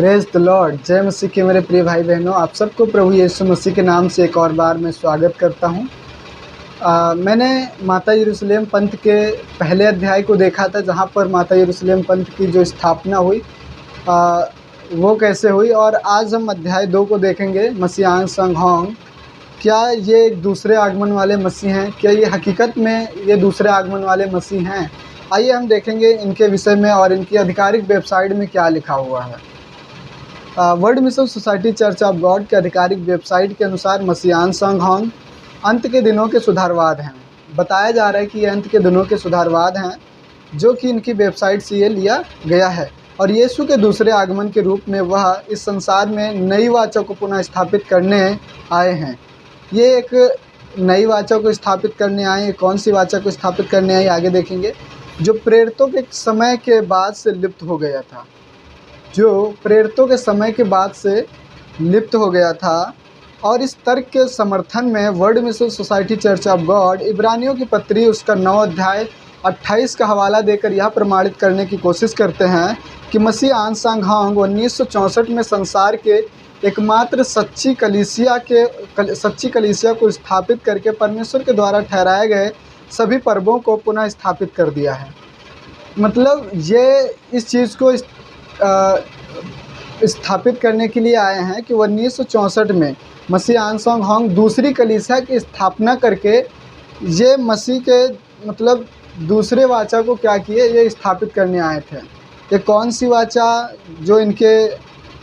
Praise the Lord. जय मसीह के मेरे प्रिय भाई बहनों, आप सबको प्रभु यीशु मसीह के नाम से एक और बार मैं स्वागत करता हूं। मैंने माता यरूशलेम पंथ के पहले अध्याय को देखा था, जहां पर माता यरूशलेम पंथ की जो स्थापना हुई वो कैसे हुई, और आज हम अध्याय 2 को देखेंगे, मसीआन संग होंग। क्या ये एक दूसरे आगमन वाले मसीह हैं? क्या ये हकीकत में ये दूसरे आगमन वाले मसीह हैं? आइए हम देखेंगे इनके विषय में और इनकी आधिकारिक वेबसाइट में क्या लिखा हुआ है। World mission society church of God के आधिकारिक वेबसाइट के अनुसार मसीआन संग होंग अंत के दिनों के सुधारवाद हैं। बताया जा रहा है कि ये अंत के दिनों के सुधारवाद हैं, जो कि इनकी वेबसाइट से ये लिया गया है। और यीशु के दूसरे आगमन के रूप में वह इस संसार में नई वाचा को पुनः स्थापित करने आए हैं। ये एक नई वाचा को स्थापित करने आए। कौन सी वाचा को स्थापित करने आए, आगे देखेंगे। जो प्रेरितों के समय के बाद से लिप्त हो गया था, जो प्रेरितों के समय के बाद से लिप्त हो गया था। और इस तर्क के समर्थन में world mission society church of God इब्रानियों की पत्री उसका 9 अध्याय 28 का हवाला देकर यह प्रमाणित करने की कोशिश करते हैं कि मसीआन संग होंग 1964 में संसार के एकमात्र सच्ची कलीसिया को स्थापित करके परमेश्वर के द्वारा ठहराए गए सभी पर्वों को पुनः स्थापित कर दिया है। मतलब ये इस चीज़ को स्थापित करने के लिए आए हैं कि 1964 में मसीआन संग होंग दूसरी कलीसिया की स्थापना करके ये मसीह के मतलब दूसरे वाचा को क्या किए, ये स्थापित करने आए थे। ये कौन सी वाचा जो इनके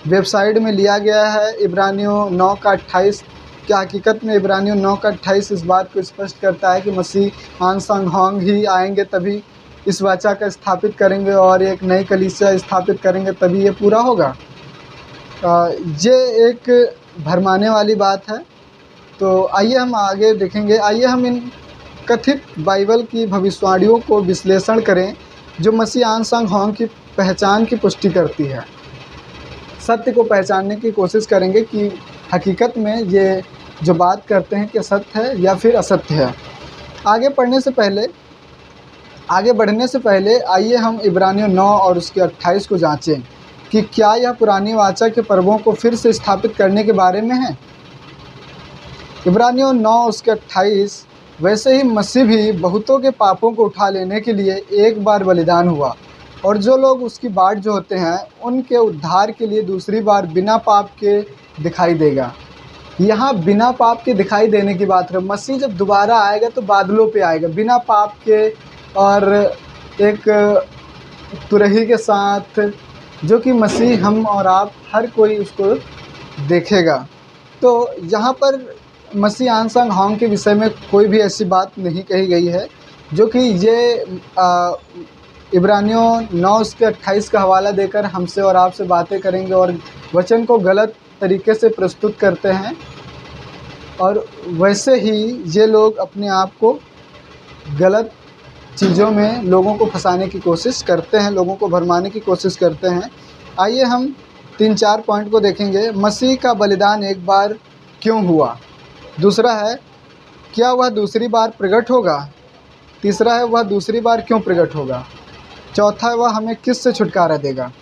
वेबसाइट में लिया गया है, इब्रानियों 9 का 28। क्या हकीकत में इब्रानियों 9 का 28 इस बात को स्पष्ट करता है कि मसीआन संग होंग ही आएंगे, तभी इस वाचा का स्थापित करेंगे और एक नई कलीसिया स्थापित करेंगे, तभी ये पूरा होगा। ये एक भरमाने वाली बात है। तो आइए हम आगे देखेंगे। आइए हम इन कथित बाइबल की भविष्यवाणियों को विश्लेषण करें, जो मसीआन संग होंग की पहचान की पुष्टि करती है। सत्य को पहचानने की कोशिश करेंगे कि हकीकत में ये जो बात करते हैं कि सत्य है या फिर असत्य है। आगे बढ़ने से पहले आइए हम इब्रानियों 9 और उसके 28 को जांचें कि क्या यह पुरानी वाचा के पर्वों को फिर से स्थापित करने के बारे में है। इब्रानियों 9 उसके 28, वैसे ही मसीह भी बहुतों के पापों को उठा लेने के लिए एक बार बलिदान हुआ, और जो लोग उसकी बाट जो होते हैं उनके उद्धार के लिए दूसरी बार बिना पाप के दिखाई देगा। यहाँ बिना पाप के दिखाई देने की बात है। मसीह जब दोबारा आएगा तो बादलों पे आएगा, बिना पाप के, और एक तुरही के साथ, जो कि मसीह हम और आप हर कोई उसको देखेगा। तो यहाँ पर मसीआन संग होंग के विषय में कोई भी ऐसी बात नहीं कही गई है, जो कि ये इब्रानियों 9 उसके 28 का हवाला देकर हमसे और आपसे बातें करेंगे और वचन को गलत तरीके से प्रस्तुत करते हैं। और वैसे ही ये लोग अपने आप को गलत चीज़ों में लोगों को फंसाने की कोशिश करते हैं, लोगों को भरमाने की कोशिश करते हैं। आइए हम 3-4 पॉइंट को देखेंगे। मसीह का बलिदान एक बार क्यों हुआ? दूसरा है, क्या वह दूसरी बार प्रकट होगा? तीसरा है, वह दूसरी बार क्यों प्रकट होगा? चौथा है, वह हमें किस से छुटकारा देगा?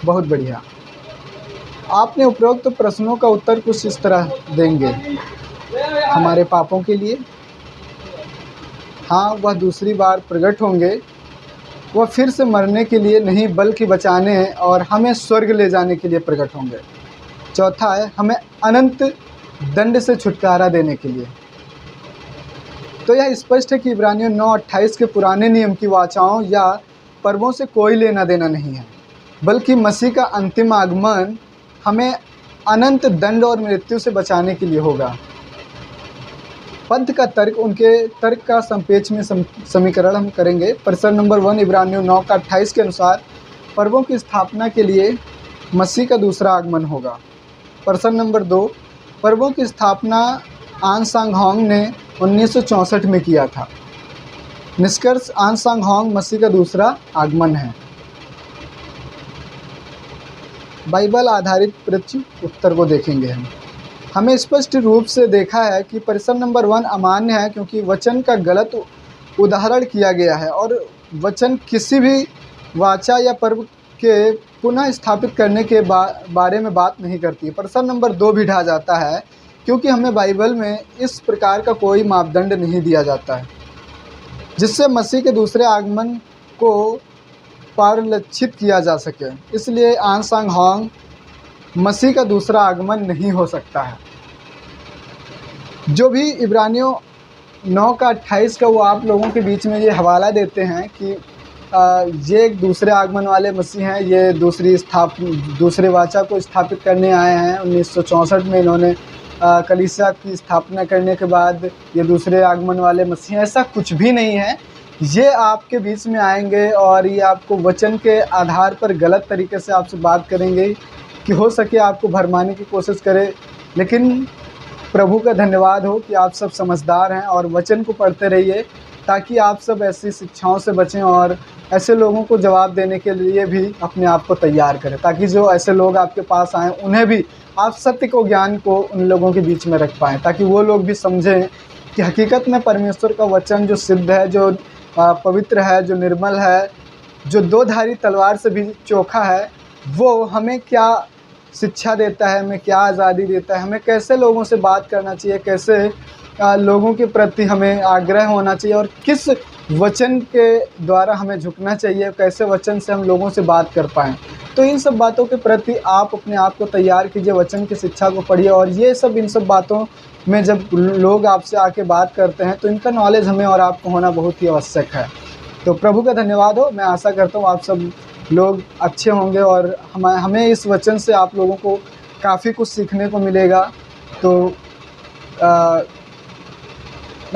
बहुत बढ़िया। आपने उपरोक्त प्रश्नों का उत्तर कुछ इस तरह देंगे। हमारे पापों के लिए, हाँ, वह दूसरी बार प्रकट होंगे। वह फिर से मरने के लिए नहीं, बल्कि बचाने और हमें स्वर्ग ले जाने के लिए प्रकट होंगे। चौथा है, हमें अनंत दंड से छुटकारा देने के लिए। तो यह स्पष्ट है कि इब्रानियों 9:28 के पुराने नियम की वाचाओं या पर्वों से कोई लेना देना नहीं है, बल्कि मसीह का अंतिम आगमन हमें अनंत दंड और मृत्यु से बचाने के लिए होगा। पंथ का तर्क, उनके तर्क का संपेच में समीकरण हम करेंगे। प्रश्न नंबर 1 इब्रानियों 9 का 28 के अनुसार पर्वों की स्थापना के लिए मसीह का दूसरा आगमन होगा। प्रश्न नंबर 2, पर्वों की स्थापना आन संग होंग ने 1964 में किया था। निष्कर्ष, आन संग होंग मसीह का दूसरा आगमन है। बाइबल आधारित प्रश्न उत्तर को देखेंगे हम। हमें स्पष्ट रूप से देखा है कि प्रश्न नंबर 1 अमान्य है, क्योंकि वचन का गलत उदाहरण किया गया है और वचन किसी भी वाचा या पर्व के पुनः स्थापित करने के बारे में बात नहीं करती है। प्रश्न नंबर 2 भी ढह जाता है क्योंकि हमें बाइबल में इस प्रकार का कोई मापदंड नहीं दिया जाता है जिससे मसीह के दूसरे आगमन को परिलक्षित किया जा सके। इसलिए आंग सांग होंग मसीह का दूसरा आगमन नहीं हो सकता है। जो भी इब्रानियों 9:28 का वो आप लोगों के बीच में ये हवाला देते हैं कि ये एक दूसरे आगमन वाले मसीह हैं, ये दूसरे वाचा को स्थापित करने आए हैं। 1964 में इन्होंने कलीसिया की स्थापना करने के बाद ये दूसरे आगमन वाले मसीह हैं। ऐसा कुछ भी नहीं है। ये आपके बीच में आएंगे और ये आपको वचन के आधार पर गलत तरीके से आपसे बात करेंगे कि हो सके आपको भरमाने की कोशिश करें। लेकिन प्रभु का धन्यवाद हो कि आप सब समझदार हैं और वचन को पढ़ते रहिए ताकि आप सब ऐसी शिक्षाओं से बचें और ऐसे लोगों को जवाब देने के लिए भी अपने आप को तैयार करें, ताकि जो ऐसे लोग आपके पास आएँ उन्हें भी आप सत्य को ज्ञान को उन लोगों के बीच में रख पाएँ, ताकि वो लोग भी समझें कि हकीकत में परमेश्वर का वचन जो सिद्ध है, जो पवित्र है, जो निर्मल है, जो दो धारी तलवार से भी चोखा है, वो हमें क्या शिक्षा देता है, हमें क्या आज़ादी देता है, हमें कैसे लोगों से बात करना चाहिए, कैसे लोगों के प्रति हमें आग्रह होना चाहिए और किस वचन के द्वारा हमें झुकना चाहिए, कैसे वचन से हम लोगों से बात कर पाएँ। तो इन सब बातों के प्रति आप अपने आप को तैयार कीजिए, वचन की शिक्षा को पढ़िए और इन सब बातों में जब लोग आपसे आके बात करते हैं तो इनका नॉलेज हमें और आपको होना बहुत ही आवश्यक है। तो प्रभु का धन्यवाद हो। मैं आशा करता हूँ आप सब लोग अच्छे होंगे और हमें इस वचन से आप लोगों को काफ़ी कुछ सीखने को मिलेगा। तो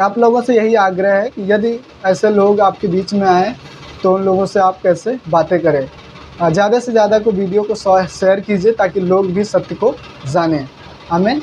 आप लोगों से यही आग्रह है कि यदि ऐसे लोग आपके बीच में आएँ तो उन लोगों से आप कैसे बातें करें। ज़्यादा से ज़्यादा को वीडियो को शेयर कीजिए ताकि लोग भी सत्य को जानें। आमीन।